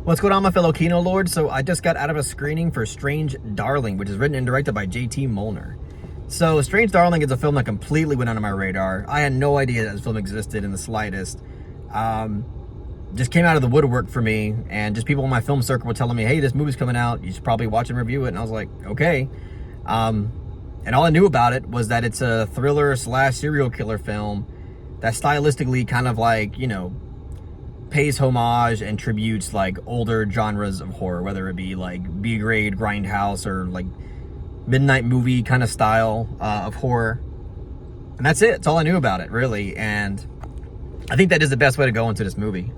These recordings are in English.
What's going on, my fellow Kino Lords? So I just got out of a screening for Strange Darling, which is written and directed by J.T. Molnar. So Strange Darling is a film that completely went under my radar. I had no idea that this film existed in the slightest. Just came out of the woodwork for me, and just people in my film circle were telling me, hey, this movie's coming out, you should probably watch and review it. And I was like, okay. And all I knew about it was that it's a thriller / serial killer film that stylistically kind of like, you know, pays homage and tributes like older genres of horror, whether it be like B-grade grindhouse or like midnight movie kind of style of horror. And that's it. That's all I knew about it, really. And I think that is the best way to go into this movie.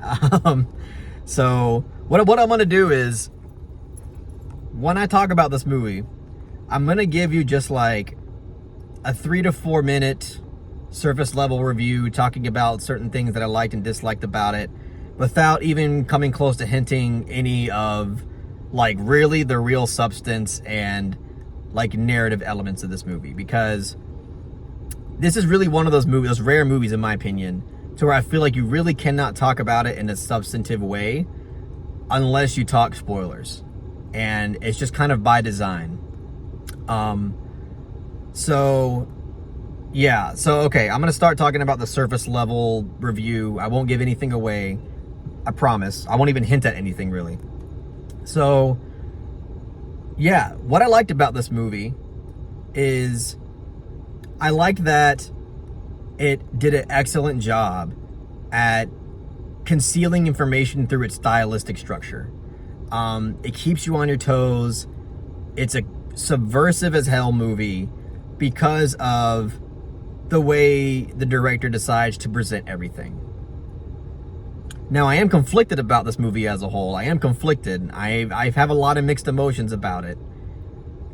So what I'm going to do is, when I talk about this movie, I'm going to give you just like a 3 to 4 minute surface level review, talking about certain things that I liked and disliked about it, without even coming close to hinting any of like really the real substance and like narrative elements of this movie. Because this is really one of those movies, those rare movies in my opinion, to where I feel like you really cannot talk about it in a substantive way unless you talk spoilers. And it's just kind of by design. Okay, I'm gonna start talking about the surface level review. I won't give anything away, I promise. I won't even hint at anything, really. So, yeah, what I liked about this movie is I like that it did an excellent job at concealing information through its stylistic structure. It keeps you on your toes. It's a subversive as hell movie because of the way the director decides to present everything. Now, I am conflicted about this movie as a whole. I am conflicted. I have a lot of mixed emotions about it.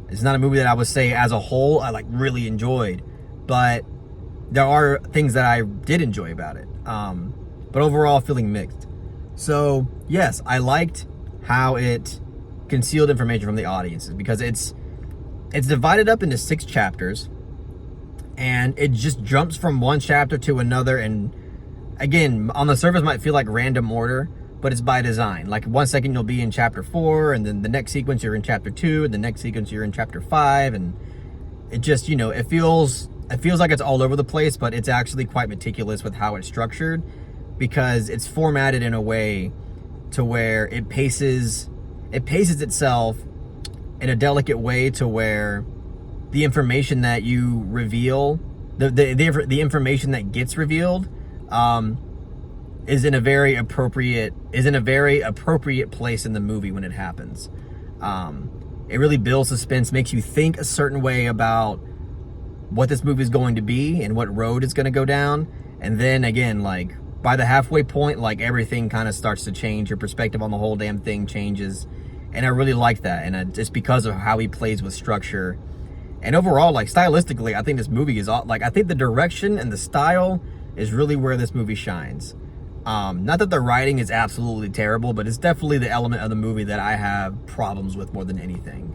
It's not a movie that I would say as a whole I like really enjoyed, but there are things that I did enjoy about it. But overall, feeling mixed. So yes, I liked how it concealed information from the audiences, because it's divided up into 6 chapters, and it just jumps from one chapter to another, and again, on the surface might feel like random order, but it's by design. Like 1 second you'll be in chapter 4, and then the next sequence you're in chapter 2, and the next sequence you're in chapter 5, and it just, you know, it feels like it's all over the place, but it's actually quite meticulous with how it's structured, because it's formatted in a way to where it paces itself in a delicate way, to where the information that you reveal, the information that gets revealed, is in a very appropriate place in the movie when it happens. It really builds suspense, makes you think a certain way about what this movie is going to be and what road it's going to go down. And then again, like by the halfway point, like everything kind of starts to change. Your perspective on the whole damn thing changes. And I really like that. And just because of how he plays with structure. And overall, like stylistically, I think this movie is like, I think the direction and the style is really where this movie shines. Not that the writing is absolutely terrible, but it's definitely the element of the movie that I have problems with more than anything.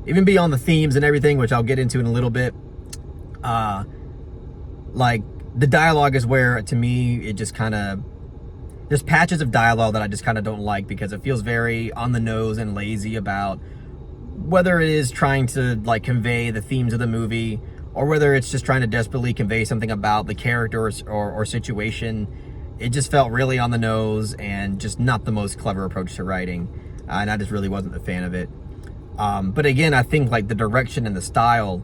Even beyond the themes and everything, which I'll get into in a little bit, like the dialogue is where, to me, it just kind of, there's patches of dialogue that I just kind of don't like, because it feels very on the nose and lazy about whether it is trying to like convey the themes of the movie, or whether it's just trying to desperately convey something about the character or situation. It just felt really on the nose and just not the most clever approach to writing, and I just really wasn't a fan of it. But again, I think like the direction and the style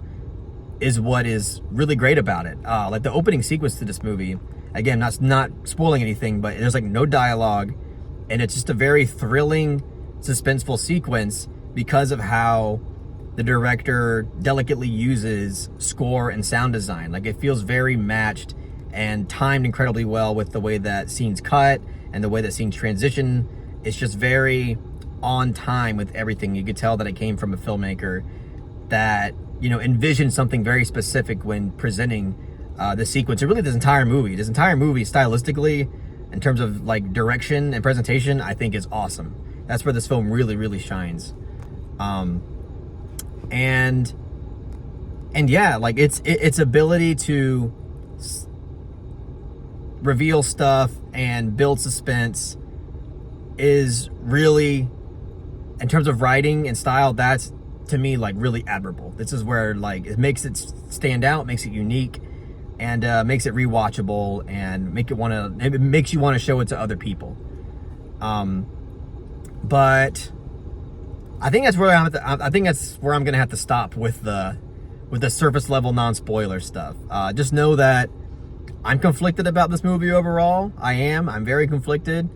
is what is really great about it. Like the opening sequence to this movie, again, not spoiling anything, but there's like no dialogue, and it's just a very thrilling, suspenseful sequence because of how the director delicately uses score and sound design. Like it feels very matched and timed incredibly well with the way that scenes cut and the way that scenes transition. It's just very on time with everything. You could tell that it came from a filmmaker that, you know, envisioned something very specific when presenting the sequence. Or really this entire movie stylistically, in terms of like direction and presentation, I think is awesome. That's where this film really, really shines. And yeah, like its ability to reveal stuff and build suspense is really, in terms of writing and style, that's to me like really admirable. This is where like it makes it stand out, makes it unique, and makes it rewatchable, and it makes you want to show it to other people. But I think that's where I'm gonna have to stop with the surface level non-spoiler stuff. Just know that I'm conflicted about this movie overall. I'm very conflicted,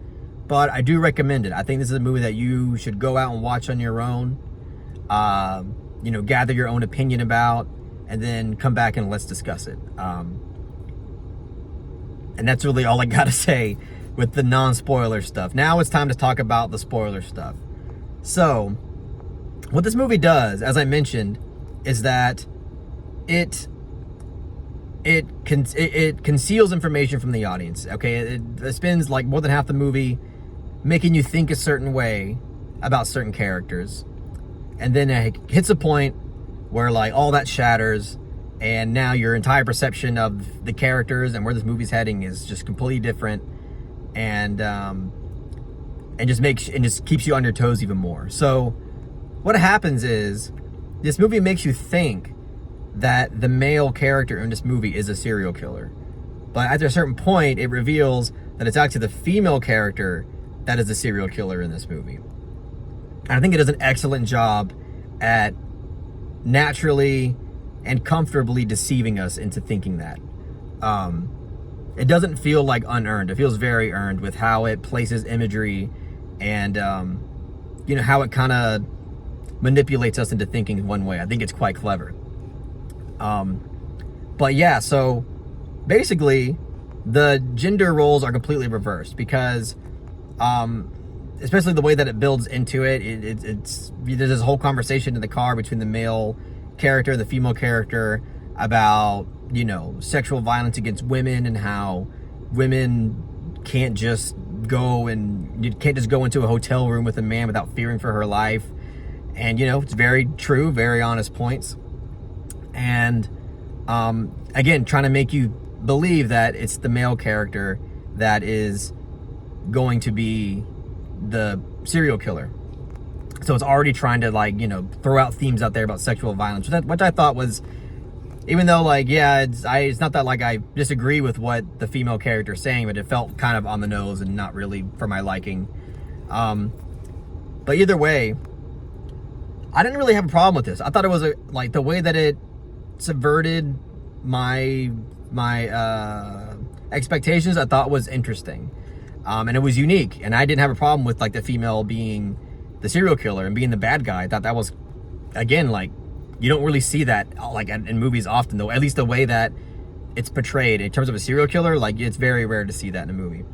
but I do recommend it. I think this is a movie that you should go out and watch on your own. Gather your own opinion about, and then come back and let's discuss it. And that's really all I gotta say with the non-spoiler stuff. Now it's time to talk about the spoiler stuff. So, what this movie does, as I mentioned, is that it conceals information from the audience. Okay, it spends like more than half the movie making you think a certain way about certain characters, and then it hits a point where like all that shatters, and now your entire perception of the characters and where this movie's heading is just completely different, and just keeps you on your toes even more. So what happens is this movie makes you think that the male character in this movie is a serial killer, but at a certain point it reveals that it's actually the female character that is the serial killer in this movie. And I think it does an excellent job at naturally and comfortably deceiving us into thinking that. It doesn't feel like unearned. It feels very earned with how it places imagery and how it kind of manipulates us into thinking one way. I think it's quite clever. But yeah, so basically the gender roles are completely reversed because especially the way that it builds into it's there's this whole conversation in the car between the male character and the female character about sexual violence against women, and how women can't just go into a hotel room with a man without fearing for her life. And it's very true, very honest points. And again, trying to make you believe that it's the male character that is going to be the serial killer. So it's already trying to throw out themes out there about sexual violence, which I thought was, even though it's not that I disagree with what the female character is saying, but it felt kind of on the nose and not really for my liking. But either way, I didn't really have a problem with this. I thought it was the way that it subverted my expectations, I thought was interesting. And it was unique, and I didn't have a problem with the female being the serial killer and being the bad guy. I thought that was, again, you don't really see that in movies often, though. At least the way that it's portrayed in terms of a serial killer, it's very rare to see that in a movie.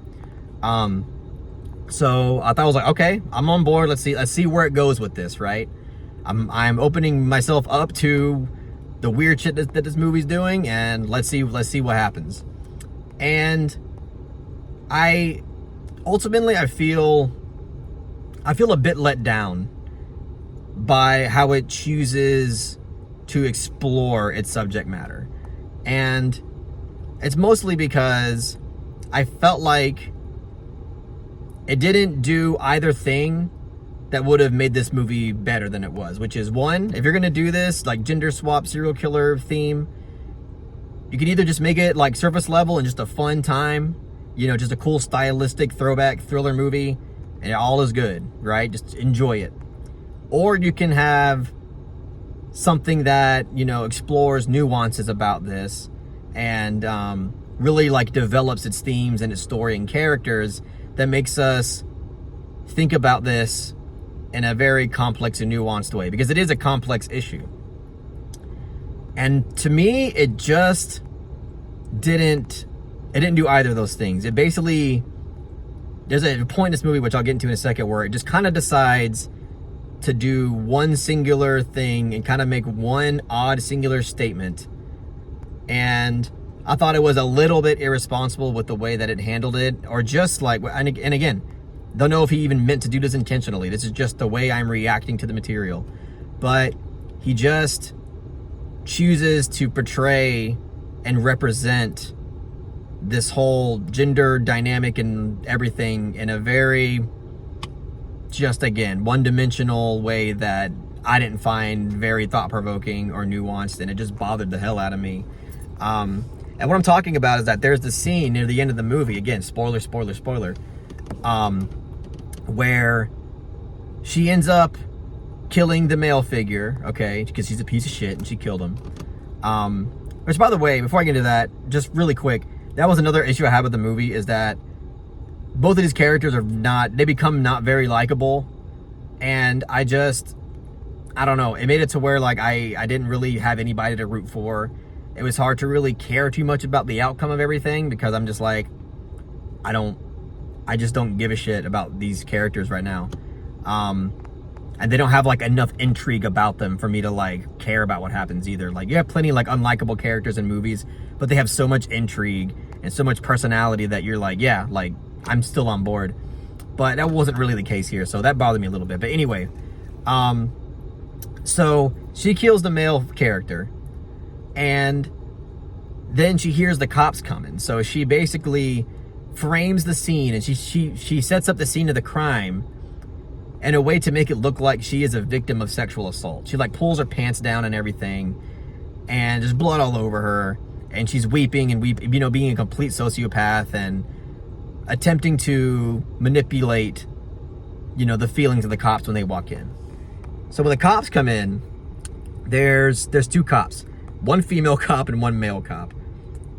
So I thought I was okay, I'm on board. Let's see where it goes with this, right? I'm opening myself up to the weird shit that this movie's doing, and let's see what happens. And I feel a bit let down by how it chooses to explore its subject matter. And it's mostly because I felt like it didn't do either thing that would have made this movie better than it was, which is, one, if you're gonna do this gender swap serial killer theme, you can either just make it surface level and just a fun time, just a cool stylistic throwback thriller movie, and all is good, right? Just enjoy it. Or you can have something that explores nuances about this and really develops its themes and its story and characters that makes us think about this in a very complex and nuanced way, because it is a complex issue. And to me, it just didn't do either of those things. It basically, there's a point in this movie, which I'll get into in a second, where it just kind of decides to do one singular thing and kind of make one odd singular statement. And I thought it was a little bit irresponsible with the way that it handled it, or just and again, don't know if he even meant to do this intentionally. This is just the way I'm reacting to the material. But he just chooses to portray and represent this whole gender dynamic and everything in a very just, again, one-dimensional way that I didn't find very thought-provoking or nuanced, and it just bothered the hell out of me. And what I'm talking about is that there's the scene near the end of the movie, again, spoiler, where she ends up killing the male figure, okay, because he's a piece of shit and she killed him. Which, by the way, before I get into that, just really quick, that was another issue I had with the movie, is that both of these characters they become not very likable, and I don't know, it made it to where, like, I didn't really have anybody to root for. It was hard to really care too much about the outcome of everything, because I'm just like, I just don't give a shit about these characters right now. And they don't have, like, enough intrigue about them for me to, like, care about what happens either. Like, you have plenty of, like, unlikable characters in movies, but they have so much intrigue and so much personality that you're like, yeah, like, I'm still on board. But that wasn't really the case here, so that bothered me a little bit. But anyway, so she kills the male character, and then she hears the cops coming. So she basically frames the scene, and she sets up the scene of the crime in a way to make it look like she is a victim of sexual assault. She, like, pulls her pants down and everything, and there's blood all over her, and she's weeping and you know, being a complete sociopath and attempting to manipulate, you know, the feelings of the cops when they walk in. So when the cops come in, there's two cops, one female cop and one male cop.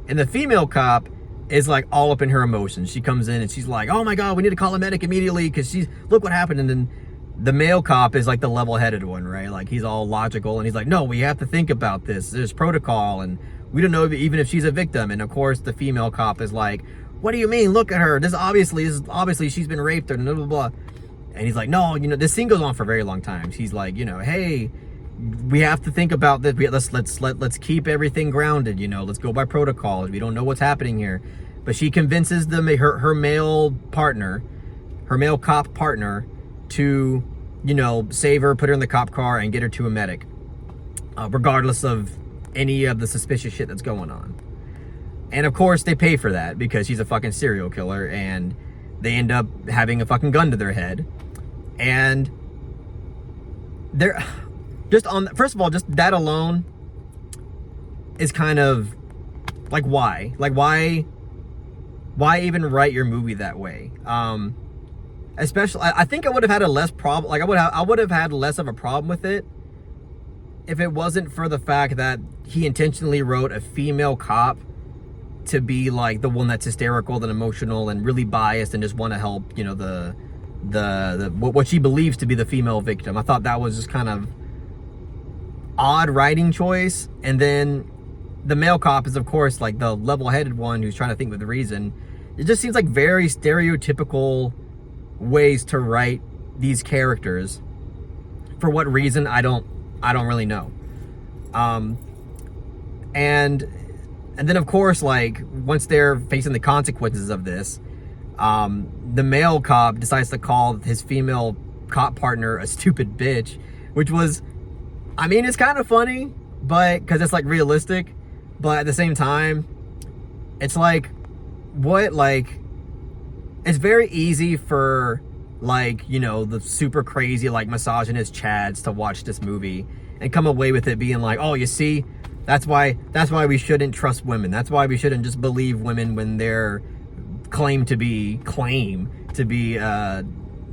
And the female cop is, like, all up in her emotions. She comes in and she's like, oh my God, we need to call a medic immediately because look what happened. And then the male cop is, like, the level-headed one, right? Like, he's all logical and he's like, no, we have to think about this. There's protocol and we don't know even if she's a victim. And of course the female cop is like, what do you mean? Look at her. This is obviously she's been raped or blah, blah, blah. And he's like, no, you know, this scene goes on for a very long time. She's like, you know, hey, we have to think about this. Let's keep everything grounded. You know, let's go by protocol. We don't know what's happening here. But she convinces her male partner, her male cop partner, to, you know, save her, put her in the cop car, and get her to a medic, regardless of any of the suspicious shit that's going on. And of course, they pay for that because she's a fucking serial killer, and they end up having a fucking gun to their head. And they're first of all, just that alone is kind of like, why? Like, why even write your movie that way? Especially, I think I would have had a less problem. Like, I would have had less of a problem with it if it wasn't for the fact that he intentionally wrote a female cop to be, like, the one that's hysterical and emotional and really biased and just want to help, you know, the what she believes to be the female victim. I thought that was just kind of odd writing choice. And then the male cop is, of course, like, the level-headed one who's trying to think with reason. It just seems like very stereotypical ways to write these characters. For what reason, I don't really know. And then, of course, like, once they're facing the consequences of this, the male cop decides to call his female cop partner a stupid bitch, which was, I mean, it's kind of funny, but because it's, like, realistic, but at the same time, it's like, what? Like, it's very easy for, like, you know, the super crazy, like, misogynist chads to watch this movie and come away with it being like, oh, you see, that's why we shouldn't trust women. That's why we shouldn't just believe women when they're claim to be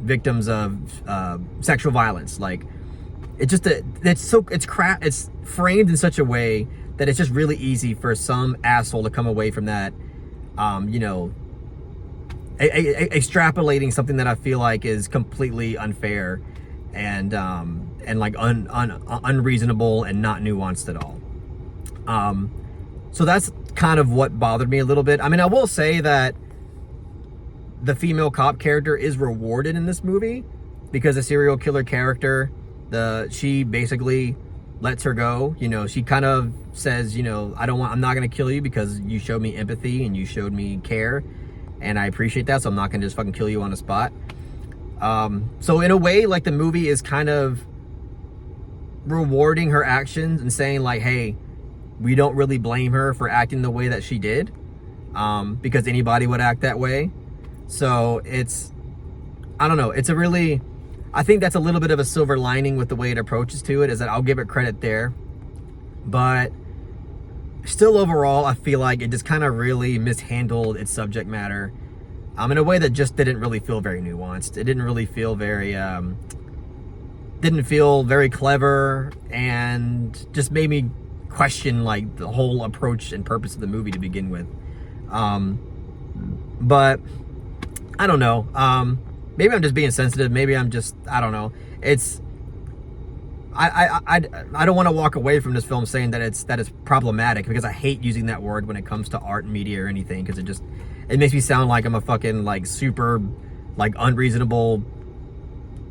victims of sexual violence. Like, it's framed in such a way that it's just really easy for some asshole to come away from that, you know, extrapolating something that I feel like is completely unfair and like unreasonable and not nuanced at all. So that's kind of what bothered me a little bit. I mean, I will say that the female cop character is rewarded in this movie because the serial killer character, she basically lets her go. You know, she kind of says, you know, I'm not going to kill you because you showed me empathy and you showed me care, and I appreciate that, so I'm not going to just fucking kill you on the spot. So in a way, like, the movie is kind of rewarding her actions and saying, like, hey, we don't really blame her for acting the way that she did, because anybody would act that way. So it's, I don't know, it's a really, I think that's a little bit of a silver lining with the way it approaches to it, is that I'll give it credit there. But still, overall, I feel like it just kind of really mishandled its subject matter in a way that just didn't really feel very nuanced. It didn't really feel very clever, and just made me question like the whole approach and purpose of the movie to begin with. But I don't know. Maybe I'm just being sensitive. Maybe I'm just, I don't know. I don't want to walk away from this film saying that it's problematic, because I hate using that word when it comes to art and media or anything, because it makes me sound like I'm a fucking like super like unreasonable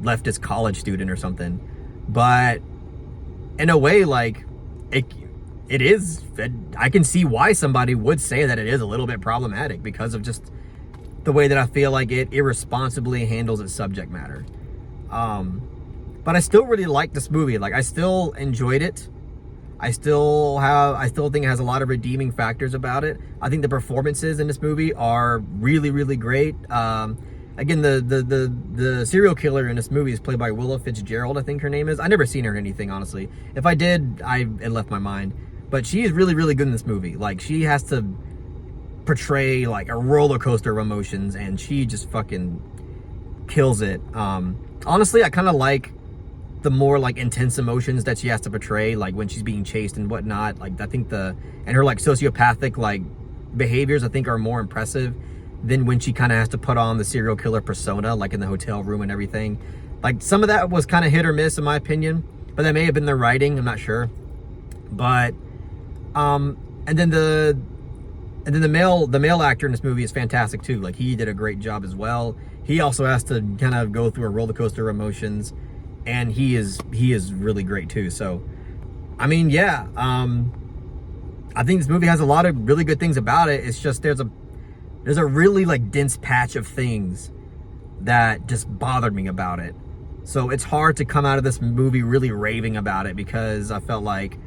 leftist college student or something. But in a way, like it is, I can see why somebody would say that it is a little bit problematic, because of just the way that I feel like it irresponsibly handles its subject matter. But I still really like this movie. Like, I still enjoyed it. I still think it has a lot of redeeming factors about it. I think the performances in this movie are really, really great. Again, the serial killer in this movie is played by Willa Fitzgerald, I think her name is. I never seen her in anything, honestly. If I did, it left my mind. But she is really, really good in this movie. Like, she has to portray like a roller coaster of emotions, and she just fucking kills it. Honestly, I kind of like the more like intense emotions that she has to portray, like when she's being chased and whatnot. Like, I think and her like sociopathic like behaviors, I think, are more impressive than when she kind of has to put on the serial killer persona, like in the hotel room and everything. Like, some of that was kind of hit or miss in my opinion, but that may have been the writing, I'm not sure. But and then the male actor in this movie is fantastic too. Like, he did a great job as well. He also has to kind of go through a roller coaster of emotions, and he is really great too. So, I mean, yeah, I think this movie has a lot of really good things about it. It's just there's a really like dense patch of things that just bothered me about it. So it's hard to come out of this movie really raving about it, because I felt like,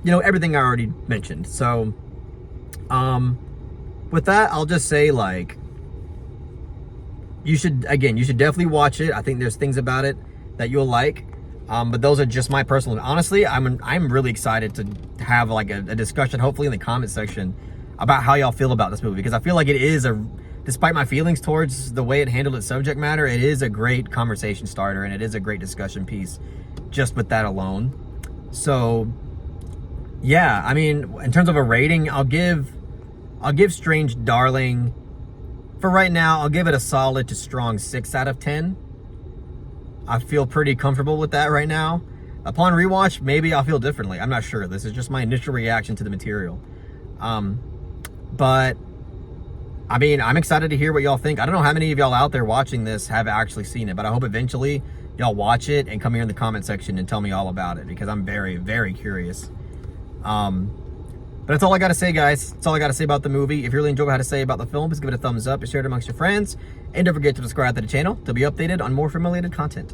you know, everything I already mentioned. So, with that, I'll just say, like, you should definitely watch it. I think there's things about it that you'll like. But those are just my personal, honestly, I'm really excited to have like a discussion, hopefully in the comment section, about how y'all feel about this movie, because I feel like it is despite my feelings towards the way it handled its subject matter, it is a great conversation starter, and it is a great discussion piece just with that alone. So yeah, I mean, in terms of a rating, I'll give Strange Darling, for right now, I'll give it a solid to strong 6 out of 10. I feel pretty comfortable with that right now. Upon rewatch, maybe I'll feel differently. I'm not sure. This is just my initial reaction to the material. But I mean, I'm excited to hear what y'all think. I don't know how many of y'all out there watching this have actually seen it, but I hope eventually y'all watch it and come here in the comment section and tell me all about it, because I'm very, very curious. But that's all I got to say, guys. That's all I got to say about the movie. If you really enjoyed what I had to say about the film, please give it a thumbs up and share it amongst your friends. And don't forget to subscribe to the channel to be updated on more film-related content.